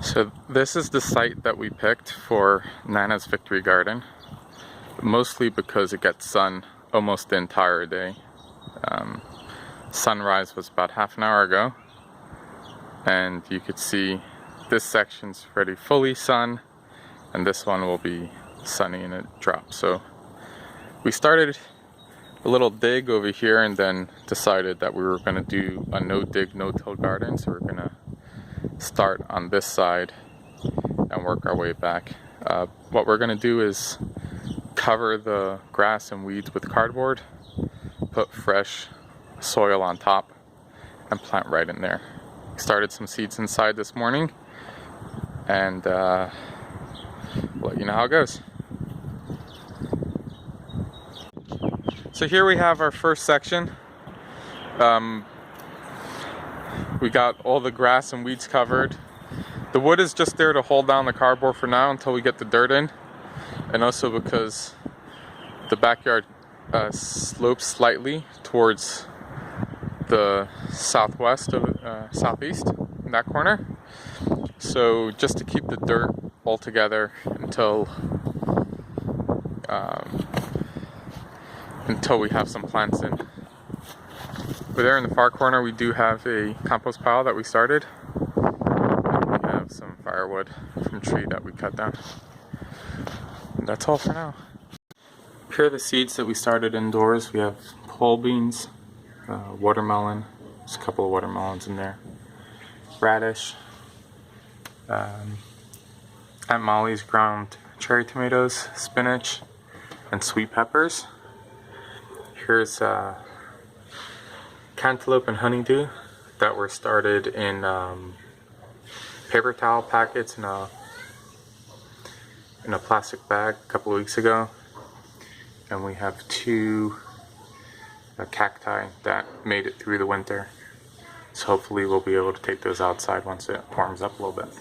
So this is the site that we picked for Nana's Victory Garden, mostly because it gets sun almost the entire day. Sunrise was about half an hour ago, and you could see this section's already fully sun, and this one will be sunny and it drops. So we started a little dig over here and then decided that we were going to do a no dig, no till garden. So we're going to start on this side and work our way back. What we're going to do is cover the grass and weeds with cardboard, put fresh soil on top, and plant right in there. Started some seeds inside this morning, and we'll let you know how it goes. So here we have our first section. We got all the grass and weeds covered. The wood is just there to hold down the cardboard for now until we get the dirt in, and also because the backyard slopes slightly towards the southwest of southeast in that corner. So just to keep the dirt all together until we have some plants in. Over there in the far corner we do have a compost pile that we started. And we have some firewood from a tree that we cut down. And that's all for now. Here are the seeds that we started indoors. We have pole beans, watermelon, there's a couple of watermelons in there, radish, Aunt Molly's ground cherry tomatoes, spinach, and sweet peppers. Here's cantaloupe and honeydew that were started in paper towel packets in a plastic bag a couple of weeks ago. And we have two cacti that made it through the winter. So hopefully we'll be able to take those outside once it warms up a little bit.